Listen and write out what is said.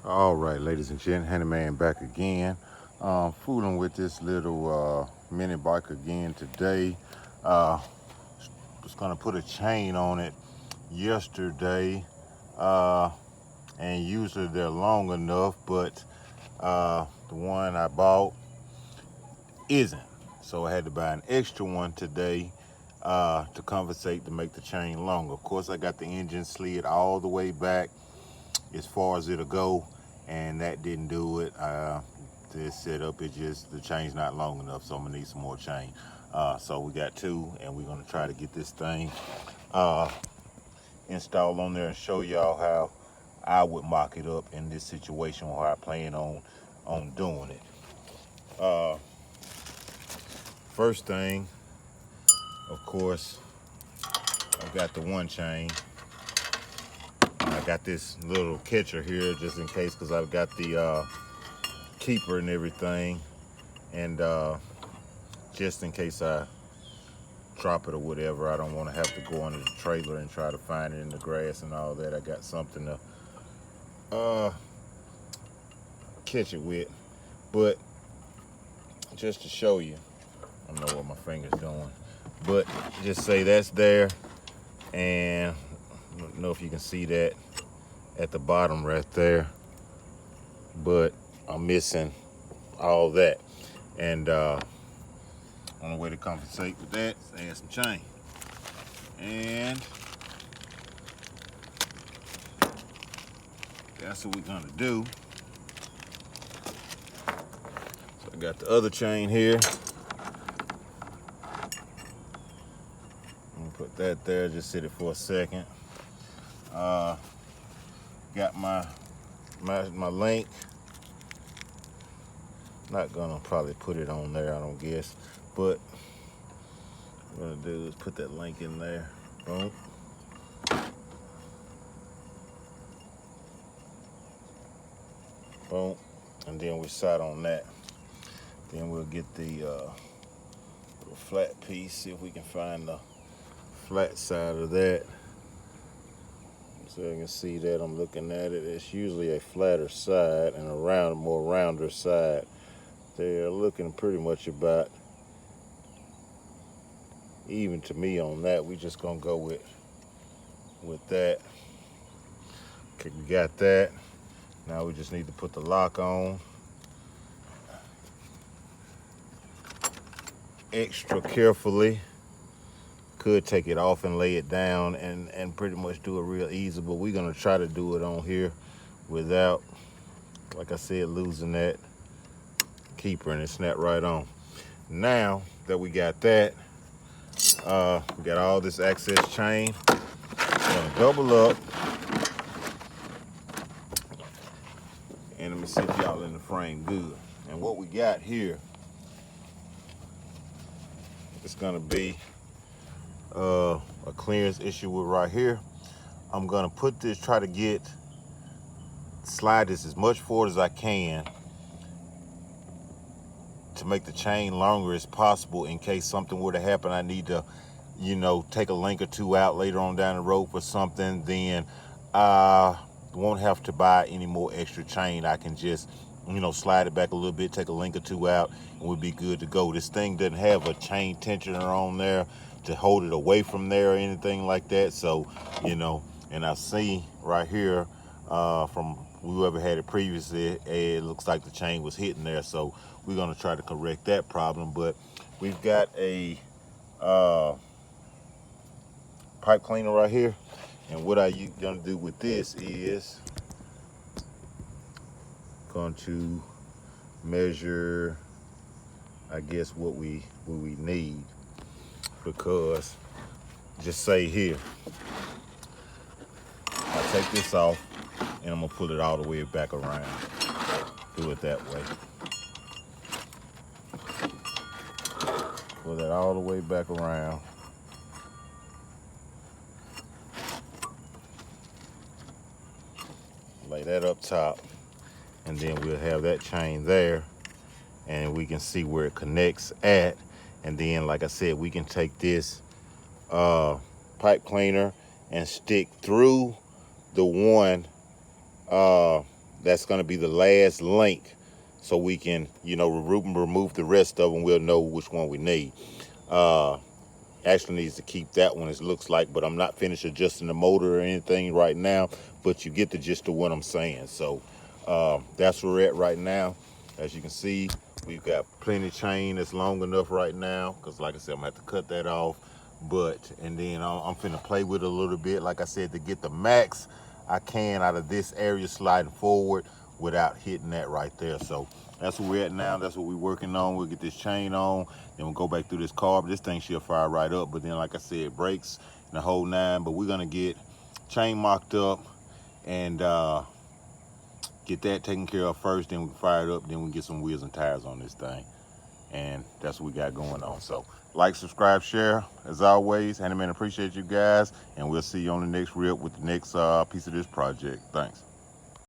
All right, ladies and gentlemen, Handyman back again. Fooling with this little mini bike again today. Uh, was gonna put a chain on it yesterday, uh, and usually they're long enough, but the one I bought isn't. So I had to buy an extra one today to compensate to make the chain longer. Of course, I got the engine slid all the way back as far as it'll go, and that didn't do it. This setup, it just, the chain's not long enough, so I'm gonna need some more chain. So we got two, and we're gonna try to get this thing installed on there and show y'all how I would mock it up in this situation where I plan on doing it. First thing, of course, I've got the one chain. I got this little catcher here just in case, because I've got the keeper and everything, and just in case I drop it or whatever, I don't want to have to go under the trailer and try to find it in the grass and all that. I got something to catch it with. But just to show you, I don't know what my finger's doing, but just say that's there, and I don't know if you can see that at the bottom right there, but I'm missing all that. And only way to compensate with that is add some chain. And that's what we're gonna do. So I got the other chain here. I'm gonna put that there, just sit it for a second. Got my link. Not gonna probably put it on there, I don't guess, but what I'm gonna do is put that link in there. Boom. Boom. And then we sat on that. Then we'll get the little flat piece, see if we can find the flat side of that. So you can see that I'm looking at it. It's usually a flatter side and a more rounder side. They're looking pretty much about even to me on that. We just gonna go with that. Okay, we got that. Now we just need to put the lock on. Extra carefully. Could take it off and lay it down and pretty much do it real easy, but we're gonna try to do it on here without, like I said, losing that keeper, and it snapped right on. Now that we got that, we got all this access chain. We're gonna double up, and let me see if y'all in the frame good. And what we got here is gonna be a clearance issue with right here. I'm gonna put this, try to slide this as much forward as I can to make the chain longer as possible in case something were to happen. I need to, take a link or two out later on down the road for something. Then I won't have to buy any more extra chain. I can just, slide it back a little bit, take a link or two out, and we'll be good to go. This thing doesn't have a chain tensioner on there to hold it away from there or anything like that. So, and I see right here from whoever had it previously, it looks like the chain was hitting there. So we're gonna try to correct that problem. But we've got a pipe cleaner right here. And what I'm gonna do with this is going to measure, I guess, what we need, because just say here, I take this off and I'm gonna pull it all the way back around. Do it that way. Pull that all the way back around. Lay that up top, and then we'll have that chain there, and we can see where it connects at. And then, like I said, we can take this pipe cleaner and stick through the one that's going to be the last link, so we can, you know, remove the rest of them. We'll know which one we need. Actually needs to keep that one, it looks like, but I'm not finished adjusting the motor or anything right now, but you get the gist of what I'm saying. So that's where we're at right now. As you can see, we've got plenty of chain that's long enough right now, because like I said, I'm gonna have to cut that off. And then I'm finna play with it a little bit, like I said, to get the max I can out of this area sliding forward without hitting that right there. So that's where we're at now. That's what we're working on. We'll get this chain on, then we'll go back through this carb. This thing should fire right up, but then like I said, brakes and the whole nine. But we're gonna get chain mocked up and get that taken care of first, then we can fire it up, then we can get some wheels and tires on this thing. And that's what we got going on. So like, subscribe, share. As always, Handyman, appreciate you guys, and we'll see you on the next rip with the next piece of this project. Thanks.